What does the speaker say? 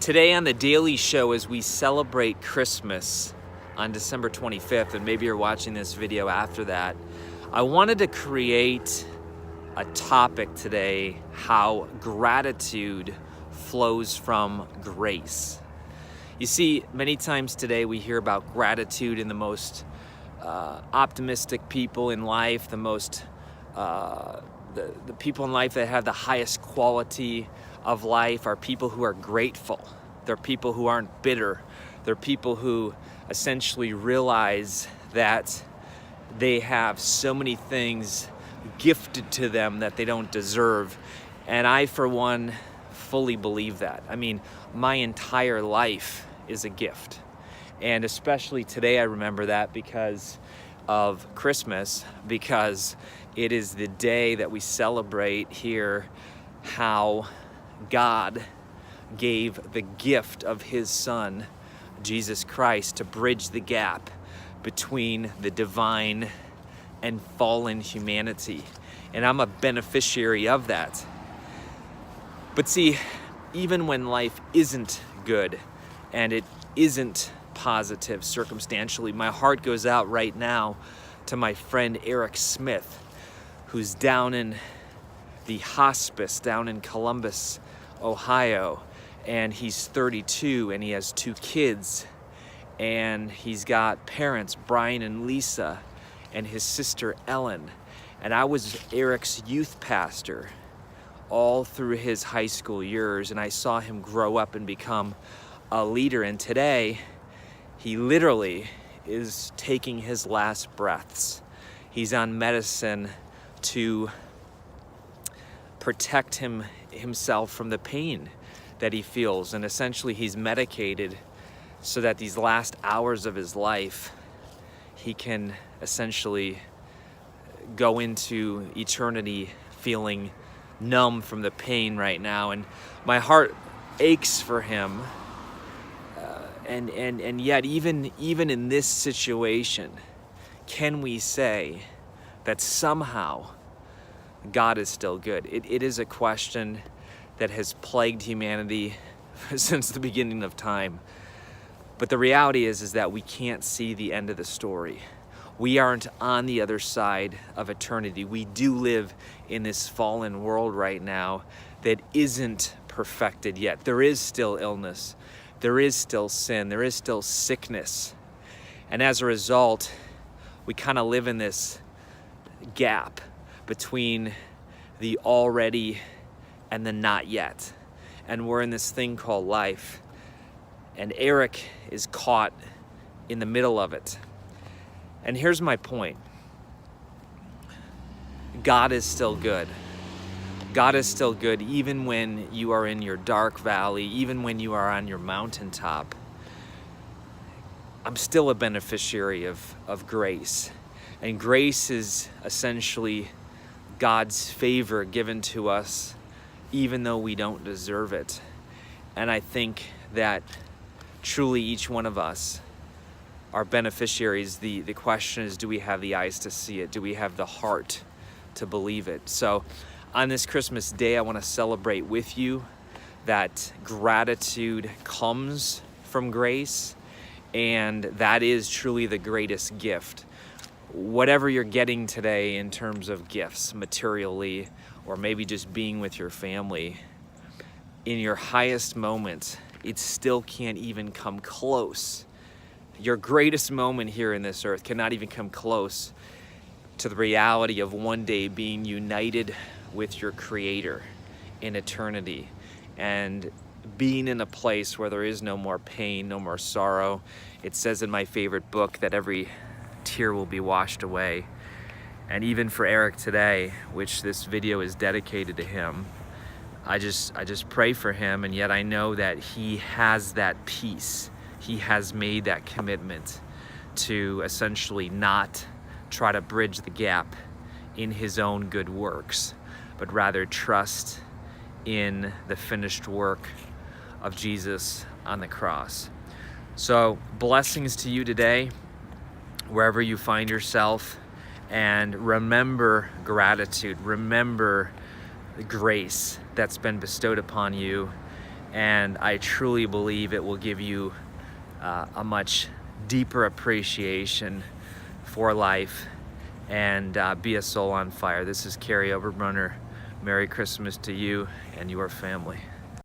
Today on The Daily Show, as we celebrate Christmas on December 25th, and maybe you're watching this video after that, I wanted to create a topic today: how gratitude flows from grace. You see, many times today we hear about gratitude in the most optimistic people in life, the people in life that have the highest quality of life are people who are grateful. They're people who aren't bitter. They're people who essentially realize that they have so many things gifted to them that they don't deserve. And I, for one, fully believe that. I mean, my entire life is a gift. And especially today I remember that because of Christmas, because it is the day that we celebrate here how God gave the gift of His Son, Jesus Christ, to bridge the gap between the divine and fallen humanity. And I'm a beneficiary of that. But see, even when life isn't good and it isn't positive circumstantially, my heart goes out right now to my friend Eric Smith, who's down in the hospice down in Columbus, Ohio, and he's 32 and he has 2 kids, and he's got parents, Brian and Lisa, and his sister Ellen. And I was Eric's youth pastor all through his high school years, and I saw him grow up and become a leader. And today he literally is taking his last breaths. He's on medicine to protect himself from the pain that he feels, and essentially he's medicated so that these last hours of his life he can essentially go into eternity feeling numb from the pain right now. And my heart aches for him, and yet even in this situation, can we say that somehow God is still good? It is a question that has plagued humanity since the beginning of time. But the reality is that we can't see the end of the story. We aren't on the other side of eternity. We do live in this fallen world right now that isn't perfected yet. There is still illness. There is still sin. There is still sickness. And as a result, we kind of live in this gap between the already and the not yet. And we're in this thing called life. And Eric is caught in the middle of it. And here's my point. God is still good. God is still good even when you are in your dark valley, even when you are on your mountaintop. I'm still a beneficiary of grace. And grace is essentially God's favor given to us even though we don't deserve it. And I think that truly each one of us are beneficiaries. The question is, do we have the eyes to see it? Do we have the heart to believe it? So on this Christmas day, I want to celebrate with you that gratitude comes from grace, and that is truly the greatest gift. Whatever you're getting today in terms of gifts, materially, or maybe just being with your family, in your highest moments, it still can't even come close. Your greatest moment here in this earth cannot even come close to the reality of one day being united with your Creator in eternity and being in a place where there is no more pain, no more sorrow. It says in my favorite book that every tear will be washed away. And even for Eric today, which this video is dedicated to him, I just pray for him, and yet I know that he has that peace. He has made that commitment to essentially not try to bridge the gap in his own good works, but rather trust in the finished work of Jesus on the cross. So blessings to you today, wherever you find yourself, and remember gratitude, remember the grace that's been bestowed upon you, and I truly believe it will give you a much deeper appreciation for life and be a soul on fire. This is Kary Oberbrunner. Merry Christmas to you and your family.